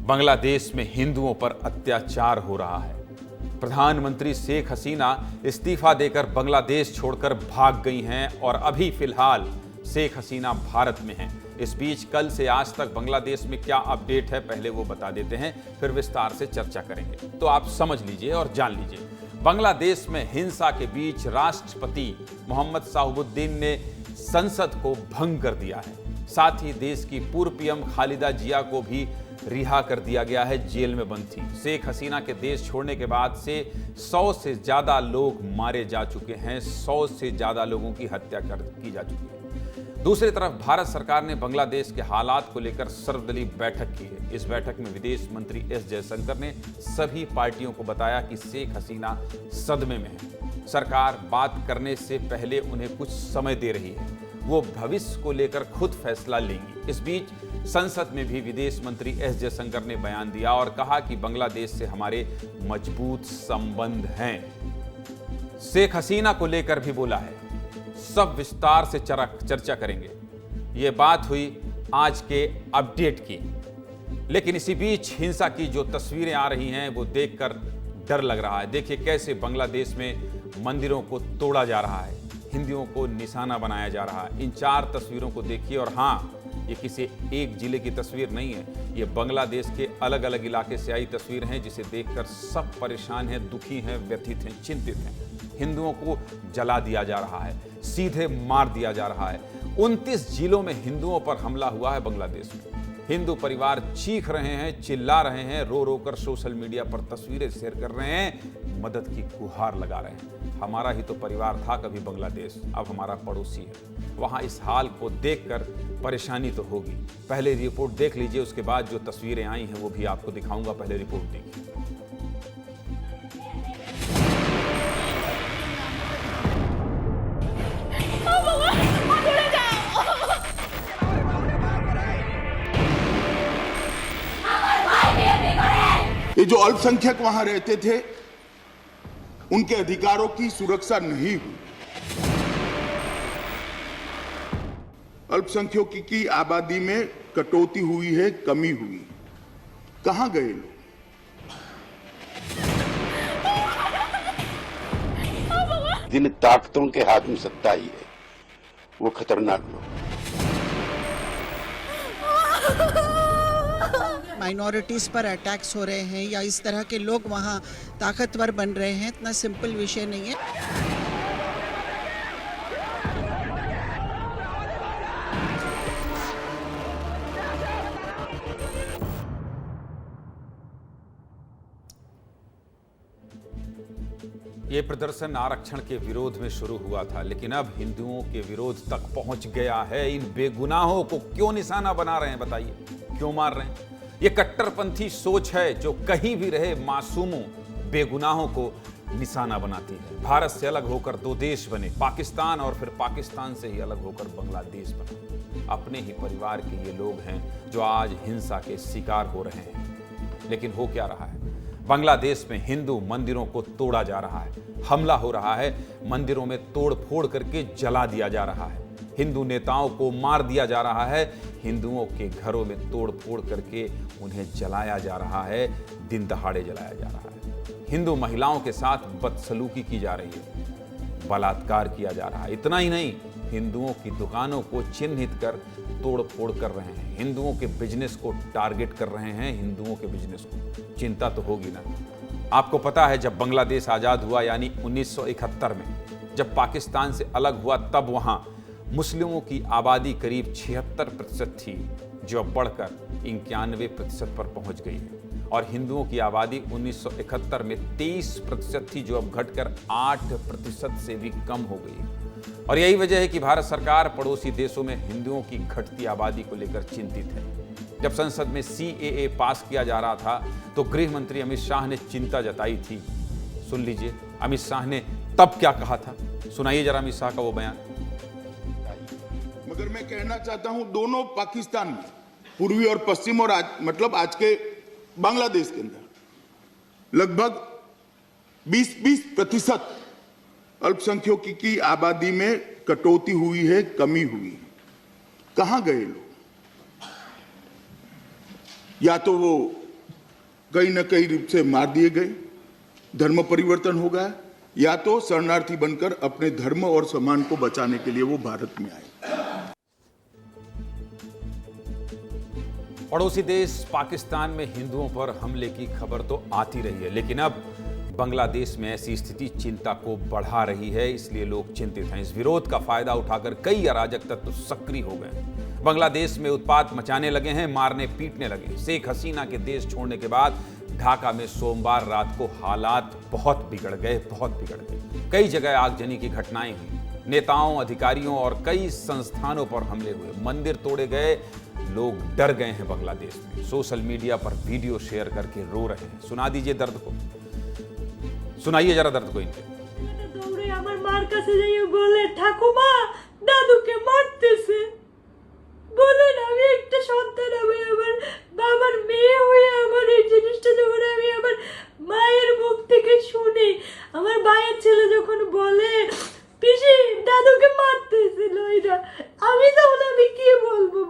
बांग्लादेश में हिंदुओं पर अत्याचार हो रहा है। प्रधानमंत्री शेख हसीना इस्तीफा देकर बांग्लादेश छोड़कर भाग गई हैं और अभी फिलहाल शेख हसीना भारत में हैं। इस बीच कल से आज तक बांग्लादेश में क्या अपडेट है पहले वो बता देते हैं, फिर विस्तार से चर्चा करेंगे। तो आप समझ लीजिए और जान लीजिए, बांग्लादेश में हिंसा के बीच राष्ट्रपति मोहम्मद शाहबुद्दीन ने संसद को भंग कर दिया है। साथ ही देश की पूर्व पीएम खालिदा जिया को भी रिहा कर दिया गया है, जेल में बंद थी। शेख हसीना के देश छोड़ने के बाद से 100 से ज्यादा लोग मारे जा चुके हैं, 100 से ज्यादा लोगों की हत्या की जा चुकी है। दूसरी तरफ भारत सरकार ने बांग्लादेश के हालात को लेकर सर्वदलीय बैठक की है। इस बैठक में विदेश मंत्री एस जयशंकर ने सभी पार्टियों को बताया कि शेख हसीना सदमे में है। सरकार बात करने से पहले उन्हें कुछ समय दे रही है, वो भविष्य को लेकर खुद फैसला लेंगी। इस बीच संसद में भी विदेश मंत्री एस जयशंकर ने बयान दिया और कहा कि बांग्लादेश से हमारे मजबूत संबंध हैं। शेख हसीना को लेकर भी बोला है, सब विस्तार से चर्चा करेंगे। ये बात हुई आज के अपडेट की। लेकिन इसी बीच हिंसा की जो तस्वीरें आ रही हैं वो देखकर डर लग रहा है। देखिए कैसे बांग्लादेश में मंदिरों को तोड़ा जा रहा है, हिंदुओं को निशाना बनाया जा रहा है। इन 4 तस्वीरों को देखिए। और हाँ, ये किसी एक जिले की तस्वीर नहीं है, ये बांग्लादेश के अलग अलग इलाके से आई तस्वीर हैं, जिसे देखकर सब परेशान हैं, दुखी हैं, व्यथित हैं, चिंतित हैं। हिंदुओं को जला दिया जा रहा है, सीधे मार दिया जा रहा है। 29 जिलों में हिंदुओं पर हमला हुआ है बांग्लादेश में। हिंदू परिवार चीख रहे हैं, चिल्ला रहे हैं, रो रो कर सोशल मीडिया पर तस्वीरें शेयर कर रहे हैं, मदद की गुहार लगा रहे हैं। हमारा ही तो परिवार था कभी बांग्लादेश, अब हमारा पड़ोसी है। वहाँ इस हाल को देखकर परेशानी तो होगी। पहले रिपोर्ट देख लीजिए, उसके बाद जो तस्वीरें आई हैं वो भी आपको दिखाऊंगा। पहले रिपोर्ट देखिए। ये जो अल्पसंख्यक वहां रहते थे, उनके अधिकारों की सुरक्षा नहीं हुई। अल्पसंख्यकों की आबादी में कटौती हुई है, कमी हुई। कहां गए लोग? जिन ताकतों के हाथ में सत्ता ही है, वो खतरनाक लोग। माइनॉरिटीज़ पर अटैक्स हो रहे हैं या इस तरह के लोग वहाँ ताकतवर बन रहे हैं, इतना सिंपल विषय नहीं है। ये प्रदर्शन आरक्षण के विरोध में शुरू हुआ था, लेकिन अब हिंदुओं के विरोध तक पहुंच गया है। इन बेगुनाहों को क्यों निशाना बना रहे हैं बताइए, क्यों मार रहे हैं? ये कट्टरपंथी सोच है जो कहीं भी रहे मासूमों, बेगुनाहों को निशाना बनाती है। भारत से अलग होकर 2 देश बने, पाकिस्तान और फिर पाकिस्तान से ही अलग होकर बांग्लादेश बना। अपने ही परिवार के ये लोग हैं जो आज हिंसा के शिकार हो रहे हैं। लेकिन हो क्या रहा है? बांग्लादेश में हिंदू मंदिरों को तोड़ा जा रहा है, हमला हो रहा है, मंदिरों में तोड़ फोड़ करके जला दिया जा रहा है, हिंदू नेताओं को मार दिया जा रहा है, हिंदुओं के घरों में तोड़ फोड़ करके उन्हें जलाया जा रहा है, दिन दहाड़े जलाया जा रहा है। हिंदू महिलाओं के साथ बदसलूकी की जा रही है, बलात्कार किया जा रहा है। इतना ही नहीं, हिंदुओं की दुकानों को चिन्हित कर तोड़ फोड़ कर रहे हैं, हिंदुओं के बिजनेस को टारगेट कर रहे हैं, हिंदुओं के बिजनेस को। चिंता तो होगी ना। आपको पता है जब बांग्लादेश आज़ाद हुआ यानी 1971 में, जब पाकिस्तान से अलग हुआ, तब वहाँ मुस्लिमों की आबादी करीब 76% थी, जो अब बढ़कर 91% पर पहुंच गई है। और हिंदुओं की आबादी 1971 में 23% थी, जो अब घटकर 8% से भी कम हो गई है। और यही वजह है कि भारत सरकार पड़ोसी देशों में हिंदुओं की घटती आबादी को लेकर चिंतित है। जब संसद में CAA पास किया जा रहा था तो गृह मंत्री अमित शाह ने चिंता जताई थी। सुन लीजिए अमित शाह ने तब क्या कहा था, सुनाइए जरा अमित शाह का वो बयान। मगर मैं कहना चाहता हूं, दोनों पाकिस्तान में, पूर्वी और पश्चिम और आज के बांग्लादेश के अंदर लगभग 20% अल्पसंख्यकों की आबादी में कटौती हुई है, कमी हुई है। कहां गए लोग? या तो वो कहीं न कहीं रूप से मार दिए गए, धर्म परिवर्तन हो गया, या तो शरणार्थी बनकर अपने धर्म और सम्मान को बचाने के लिए वो भारत में आए। पड़ोसी देश पाकिस्तान में हिंदुओं पर हमले की खबर तो आती रही है, लेकिन अब बांग्लादेश में ऐसी स्थिति चिंता को बढ़ा रही है, इसलिए लोग चिंतित हैं। इस विरोध का फायदा उठाकर कई अराजक तत्व सक्रिय हो गए हैं, बांग्लादेश में उत्पात मचाने लगे हैं, मारने पीटने लगे हैं। शेख हसीना के देश छोड़ने के बाद ढाका में सोमवार रात को हालात बहुत बिगड़ गए। कई जगह आगजनी की घटनाएं हुई, नेताओं, अधिकारियों और कई संस्थानों पर हमले हुए, मंदिर तोड़े गए, लोग डर गए हैं। बांग्लादेश में सोशल मीडिया पर वीडियो शेयर करके रो रहे हैं। सुना दीजिए दर्द को, सुनाइए जरा दर्द को इनके। দৌড়ে আমার মার কাছে যাইয়ে বলে, ঠাকুমা দাদুকে মারতেছে। বলেন আমি একটা সন্তান, আমি আমার বাবার মেয়ে হয়ে আমার এই জিনিসটা যখন আমি আমার মায়ের মুখ থেকে শুনি, আমার ভাইয়ের ছেলে যখন বলে পিসি দাদুকে মারতেছিল, এরা আমি তখন আমি কি বলবো।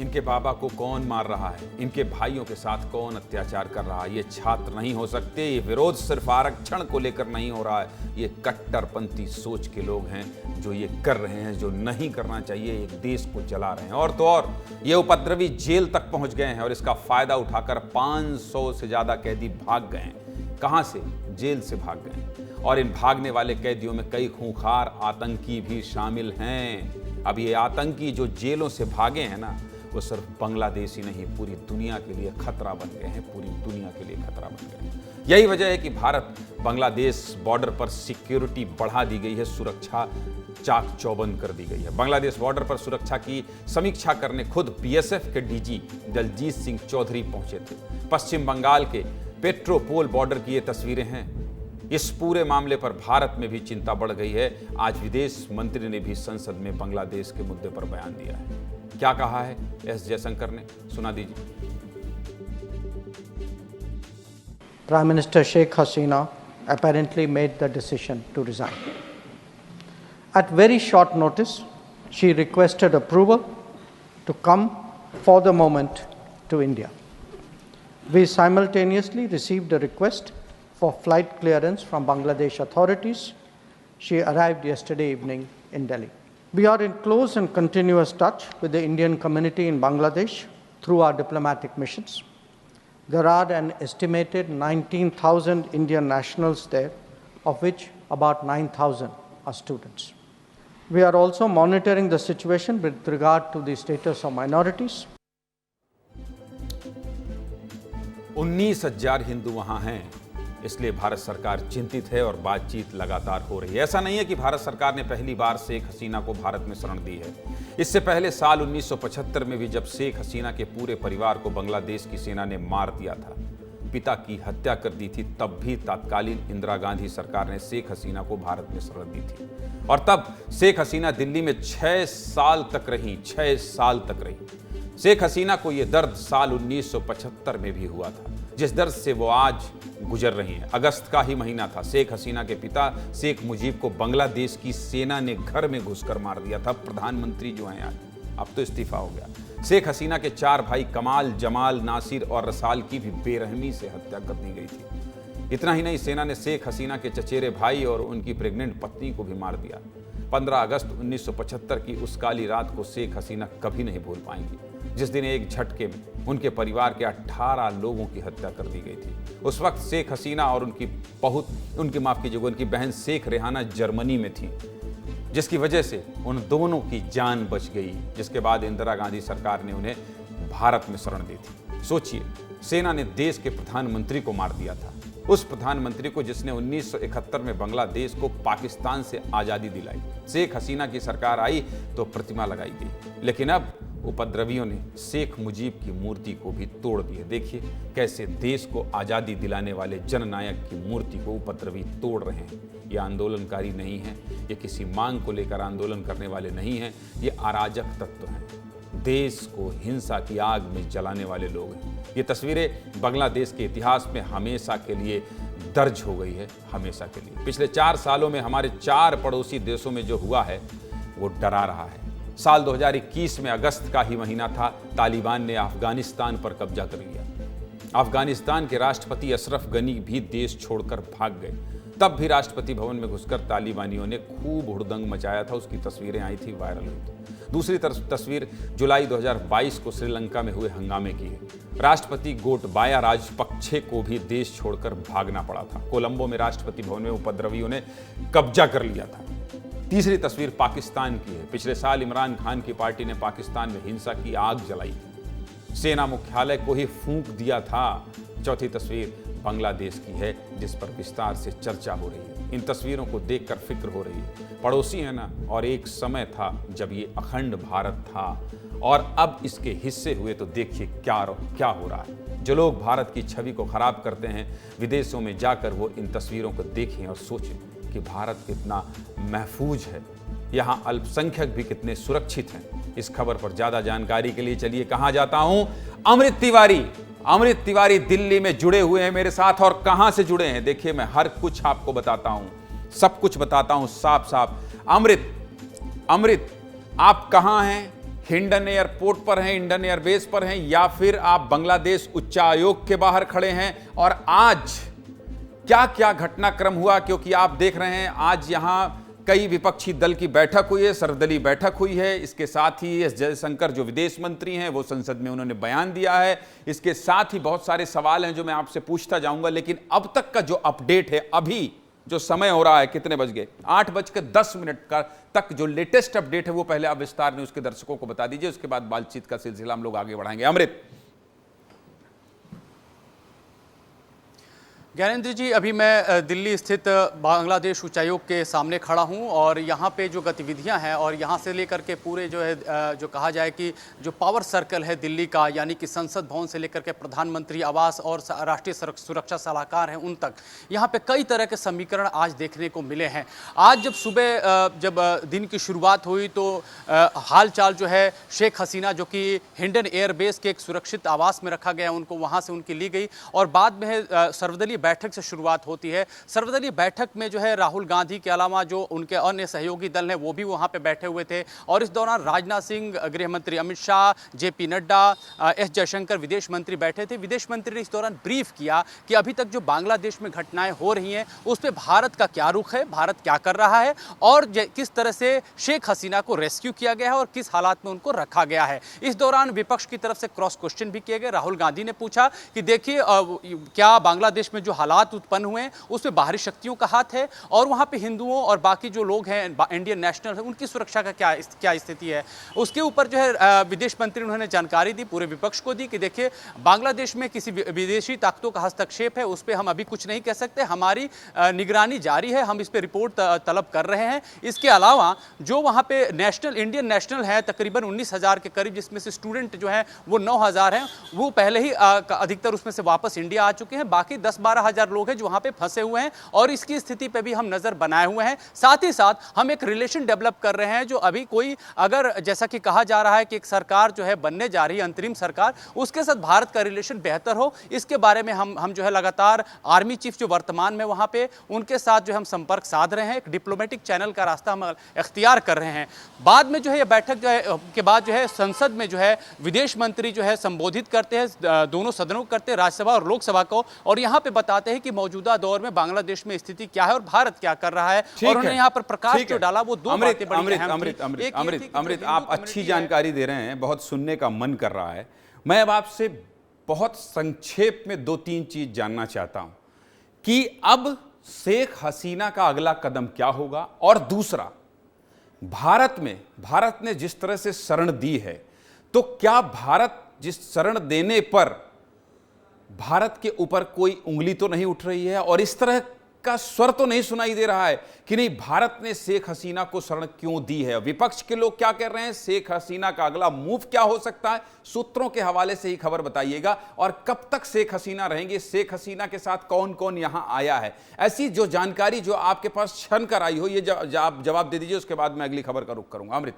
इनके बाबा को कौन मार रहा है, इनके भाइयों के साथ कौन अत्याचार कर रहा है? ये छात्र नहीं हो सकते। ये विरोध सिर्फ आरक्षण को लेकर नहीं हो रहा है, ये कट्टरपंथी सोच के लोग हैं जो ये कर रहे हैं, जो नहीं करना चाहिए। एक देश को जला रहे हैं। और तो और ये उपद्रवी जेल तक पहुंच गए हैं और इसका फायदा उठाकर 500 से ज्यादा कैदी भाग गए हैं। कहां से? जेल से भाग गए हैं। और इन भागने वाले कैदियों में कई खूंखार आतंकी भी शामिल हैं। अब ये आतंकी जो जेलों से भागे हैं ना, वो सिर्फ बांग्लादेश ही नहीं, पूरी दुनिया के लिए खतरा बन गए हैं। पूरी दुनिया के लिए खतरा बन गए हैं। यही वजह है कि भारत बांग्लादेश बॉर्डर पर सिक्योरिटी बढ़ा दी गई है, सुरक्षा चाक चौबंद कर दी गई है। बांग्लादेश बॉर्डर पर सुरक्षा की समीक्षा करने खुद बीएसएफ के डीजी दलजीत सिंह चौधरी पहुंचे थे। पश्चिम बंगाल के पेट्रोपोल बॉर्डर की ये तस्वीरें हैं। इस पूरे मामले पर भारत में भी चिंता बढ़ गई है। आज विदेश मंत्री ने भी संसद में बांग्लादेश के मुद्दे पर बयान दिया है। क्या कहा है एस जयशंकर ने, सुना दीजिए। Prime Minister Sheikh Hasina apparently made the decision to resign. At very short notice, she requested approval to come for the moment to India. We simultaneously received a request for flight clearance from Bangladesh authorities. She arrived yesterday evening in Delhi. We are in close and continuous touch with the Indian community in Bangladesh through our diplomatic missions. There are an estimated 19,000 Indian nationals there, of which about 9,000 are students. We are also monitoring the situation with regard to the status of minorities. 19,000 Hindu वहां हैं, इसलिए भारत सरकार चिंतित है और बातचीत लगातार हो रही है। ऐसा नहीं है कि भारत सरकार ने पहली बार शेख हसीना को भारत में शरण दी है। इससे पहले साल 1975 में भी जब शेख हसीना के पूरे परिवार को बांग्लादेश की सेना ने मार दिया था, पिता की हत्या कर दी थी, तब भी तत्कालीन इंदिरा गांधी सरकार ने शेख हसीना को भारत में शरण दी थी। और तब शेख हसीना दिल्ली में 6 साल तक रही। 6 साल तक रही। शेख हसीना को यह दर्द साल 1975 में भी हुआ था, जिस दर्द से वो आज गुजर रही हैं। अगस्त का ही महीना था। शेख हसीना के पिता शेख मुजीब को बांग्लादेश की सेना ने घर में घुसकर मार दिया था। प्रधानमंत्री जो हैं आज, अब तो इस्तीफा हो गया। शेख हसीना के 4 भाई कमाल, जमाल, नासिर और रसाल की भी बेरहमी से हत्या कर दी गई थी। इतना ही नहीं, सेना ने शेख हसीना के चचेरे भाई और उनकी प्रेग्नेंट पत्नी को भी मार दिया। 15 अगस्त 1975 की उस काली रात को शेख हसीना कभी नहीं भूल पाएंगी, जिस दिन एक झटके में उनके परिवार के 18 लोगों की हत्या कर दी गई थी। उस वक्त शेख हसीना और उनकी बहन शेख रेहाना जर्मनी में थी, जिसकी वजह से उन दोनों की जान बच गई, जिसके बाद इंदिरा गांधी सरकार ने उन्हें भारत में शरण दी थी। सोचिए, सेना ने देश के प्रधानमंत्री को मार दिया था, उस प्रधानमंत्री को जिसने 1971 में बांग्लादेश को पाकिस्तान से आज़ादी दिलाई। शेख हसीना की सरकार आई तो प्रतिमा लगाई गई, लेकिन अब उपद्रवियों ने शेख मुजीब की मूर्ति को भी तोड़ दिया। देखिए कैसे देश को आज़ादी दिलाने वाले जननायक की मूर्ति को उपद्रवी तोड़ रहे हैं। ये आंदोलनकारी नहीं है, ये किसी मांग को लेकर आंदोलन करने वाले नहीं हैं, ये अराजक तत्व हैं, देश को हिंसा की आग में जलाने वाले लोग हैं। ये तस्वीरें बांग्लादेश के इतिहास में हमेशा के लिए दर्ज हो गई है, हमेशा के लिए। पिछले 4 सालों में हमारे 4 पड़ोसी देशों में जो हुआ है वो डरा रहा है। साल 2021 में अगस्त का ही महीना था, तालिबान ने अफगानिस्तान पर कब्जा कर लिया। अफगानिस्तान के राष्ट्रपति अशरफ गनी भी देश छोड़कर भाग गए। तब भी राष्ट्रपति भवन में घुसकर तालिबानियों ने खूब हुड़दंग मचाया था। उसकी तस्वीरें आई थी, वायरल हुई थी। दूसरी तस्वीर जुलाई 2022 को श्रीलंका में हुए हंगामे की है। राष्ट्रपति गोटबाया राजपक्षे को भी देश छोड़कर भागना पड़ा था। कोलंबो में राष्ट्रपति भवन में उपद्रवियों ने कब्जा कर लिया था। तीसरी तस्वीर पाकिस्तान की है। पिछले साल इमरान खान की पार्टी ने पाकिस्तान में हिंसा की आग जलाई थी, सेना मुख्यालय को ही फूंक दिया था। चौथी तस्वीर बांग्लादेश की है, जिस पर विस्तार से चर्चा हो रही है। इन तस्वीरों को देखकर फिक्र हो रही है, पड़ोसी है ना, और एक समय था जब ये अखंड भारत था और अब इसके हिस्से हुए तो देखिए क्या हो रहा है। जो लोग भारत की छवि को खराब करते हैं, विदेशों में जाकर वो इन तस्वीरों को देखें और सोचें कि भारत कितना महफूज है, यहाँ अल्पसंख्यक भी कितने सुरक्षित हैं। इस खबर पर ज्यादा जानकारी के लिए चलिए कहां जाता हूं। अमृत तिवारी दिल्ली में जुड़े हुए हैं मेरे साथ। और कहां से जुड़े हैं देखिए, मैं हर कुछ आपको बताता हूं, सब कुछ बताता हूं साफ साफ। अमृत आप कहां हैं? हिंडन एयरपोर्ट पर हैं, हिंडन एयरबेस पर हैं, या फिर आप बांग्लादेश उच्चायोग के बाहर खड़े हैं? और आज क्या क्या घटनाक्रम हुआ, क्योंकि आप देख रहे हैं आज यहां कई विपक्षी दल की बैठक हुई है, सर्वदलीय बैठक हुई है। इसके साथ ही एस जयशंकर जो विदेश मंत्री हैं वो संसद में उन्होंने बयान दिया है। इसके साथ ही बहुत सारे सवाल हैं जो मैं आपसे पूछता जाऊंगा, लेकिन अब तक का जो अपडेट है, अभी जो समय हो रहा है, कितने बज गए, 8:10 का तक जो लेटेस्ट अपडेट है वो पहले आप विस्तार न्यूज के दर्शकों को बता दीजिए, उसके बाद बातचीत का सिलसिला हम लोग आगे बढ़ाएंगे। अमृत। ज्ञानेंद्र जी, अभी मैं दिल्ली स्थित बांग्लादेश उच्चायोग के सामने खड़ा हूं और यहां पे जो गतिविधियां हैं और यहां से लेकर के पूरे जो है जो कहा जाए कि जो पावर सर्कल है दिल्ली का, यानी कि संसद भवन से लेकर के प्रधानमंत्री आवास और राष्ट्रीय सुरक्षा सलाहकार हैं उन तक, यहां पे कई तरह के समीकरण आज देखने को मिले हैं। आज जब सुबह जब दिन की शुरुआत हुई तो हाल चाल जो है शेख हसीना, जो कि हिंडन एयरबेस के एक सुरक्षित आवास में रखा गया, उनको वहाँ से उनकी ली गई और बाद में सर्वदलीय बैठक से शुरुआत होती है। सर्वदलीय बैठक में जो है राहुल गांधी के अलावा जो उनके अन्य सहयोगी दल हैं वो भी वहां पे बैठे हुए थे और इस दौरान राजनाथ सिंह, गृह मंत्री अमित शाह, जेपी नड्डा, एस जयशंकर विदेश मंत्री बैठे थे। विदेश मंत्री ने इस दौरान ब्रीफ किया कि अभी तक जो बांग्लादेश में घटनाएं हो रही हैं उस पर भारत का क्या रुख है, भारत क्या कर रहा है और किस तरह से शेख हसीना को रेस्क्यू किया गया है और किस हालात में उनको रखा गया है। इस दौरान विपक्ष की तरफ से क्रॉस क्वेश्चन भी किए गए। राहुल गांधी ने पूछा कि देखिए क्या बांग्लादेश में जो हालात उत्पन्न हुए हैं उसमें बाहरी शक्तियों का हाथ है और वहां पे हिंदुओं और बाकी जो लोग हैं इंडियन नेशनल है उनकी सुरक्षा का क्या स्थिति है। उसके ऊपर जो है विदेश मंत्री उन्होंने जानकारी दी, पूरे विपक्ष को दी कि देखिए बांग्लादेश में किसी विदेशी ताकतों का हस्तक्षेप है, उस पर हम अभी कुछ नहीं कह सकते, हमारी निगरानी जारी है, हम इस पर रिपोर्ट तलब कर रहे हैं। इसके अलावा जो वहां पे इंडियन नेशनल है तकरीबन 19,000 के करीब, जिसमें से स्टूडेंट जो है वो 9,000 हैं, वो पहले ही अधिकतर उसमें से वापस इंडिया आ चुके हैं। बाकी 10-12 हजार लोग हैं जो वहां पे फंसे हुए हैं और इसकी स्थिति पे भी हम नजर बनाए हुए हैं। साथ ही साथ हम एक रिलेशन डेवलप कर रहे हैं जो अभी कोई, अगर जैसा कि कहा जा रहा है कि एक सरकार जो है बनने जा रही है, अंतरिम सरकार, उसके साथ भारत का रिलेशन बेहतर हो, इसके बारे में हम जो है लगातार आर्मी चीफ जो वर्तमान में वहां पे उनके साथ जो हम संपर्क साध रहे हैं, एक डिप्लोमेटिक चैनल का रास्ता हम इख्तियार कर रहे हैं। बाद में जो है यह बैठक जो है के बाद जो है संसद में जो है विदेश मंत्री जो है संबोधित करते हैं, दोनों सदनों को करते हैं, राज्यसभा और लोकसभा को, और यहां पे बताते हैं कि मौजूदा दौर में बांग्लादेश में स्थिति क्या है और भारत क्या कर रहा है। और उन्होंने यहाँ पर प्रकाश जो डाला वो दो बातें बड़ी अहम थी। अमृत, आप अच्छी जानकारी दे रहे हैं, बहुत सुनने का मन कर रहा है। मैं अब आपसे बहुत संक्षेप में 2-3 चीज जानना चाहता हूं कि अब शेख हसीना का अगला कदम क्या होगा, और दूसरा, भारत ने जिस तरह से शरण दी है, तो क्या भारत जिस शरण देने पर भारत के ऊपर कोई उंगली तो नहीं उठ रही है और इस तरह का स्वर तो नहीं सुनाई दे रहा है कि नहीं भारत ने शेख हसीना को शरण क्यों दी है? विपक्ष के लोग क्या कह रहे हैं, शेख हसीना का अगला मूव क्या हो सकता है? सूत्रों के हवाले से ही खबर बताइएगा। और कब तक शेख हसीना रहेंगे, शेख हसीना के साथ कौन कौन यहां आया है? ऐसी जो जानकारी जो आपके पास छन कर आई हो, ये जवाब दे दीजिए, उसके बाद मैं अगली खबर का रुख करूंगा। अमृत।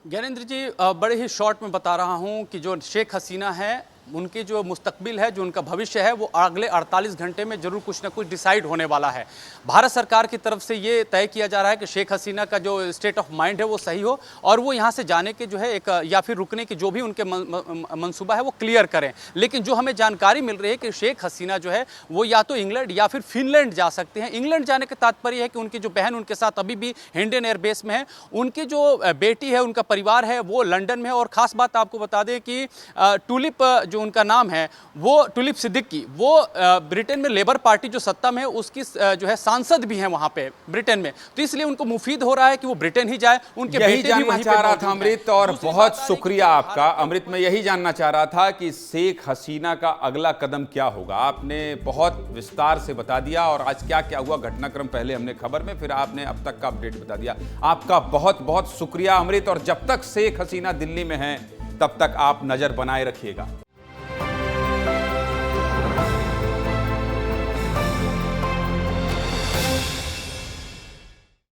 ज्ञानेंद्र जी, बड़े ही शॉर्ट में बता रहा हूं कि जो शेख हसीना है उनके जो मुस्तकबिल है, जो उनका भविष्य है, वो अगले 48 घंटे में जरूर कुछ ना कुछ डिसाइड होने वाला है। भारत सरकार की तरफ से ये तय किया जा रहा है कि शेख हसीना का जो स्टेट ऑफ माइंड है वो सही हो और वो यहाँ से जाने के जो है एक या फिर रुकने की जो भी उनके मंसूबा है वो क्लियर करें। लेकिन जो हमें जानकारी मिल रही है कि शेख हसीना जो है वो या तो इंग्लैंड या फिर फिनलैंड जा सकते हैं। इंग्लैंड जाने का तात्पर्य है कि उनकी जो बहन उनके साथ अभी भी हिंडन एयरबेस में है, उनकी जो बेटी है, उनका परिवार है वो लंदन में है। और ख़ास बात आपको बता दें कि टुलिप जो उनका नाम है वो टुलिप सिद्दीकी, वो ब्रिटेन में लेबर पार्टी जो सत्ता में है उसकी जो है सांसद भी हैं वहाँ पे ब्रिटेन में, तो इसलिए उनको मुफीद हो रहा है कि वो ब्रिटेन ही जाए। उनके यही जानना चाह रहा था अमृत, और बहुत शुक्रिया आपका अमृत। मैं यही जानना चाह रहा था कि शेख हसीना का अगला कदम क्या होगा। आपने बहुत विस्तार से बता दिया और आज क्या क्या हुआ घटनाक्रम पहले हमने खबर में, फिर आपने अब तक का अपडेट बता दिया। आपका बहुत बहुत शुक्रिया अमृत। और जब तक शेख हसीना दिल्ली में हैं तब तक आप नजर बनाए रखिएगा।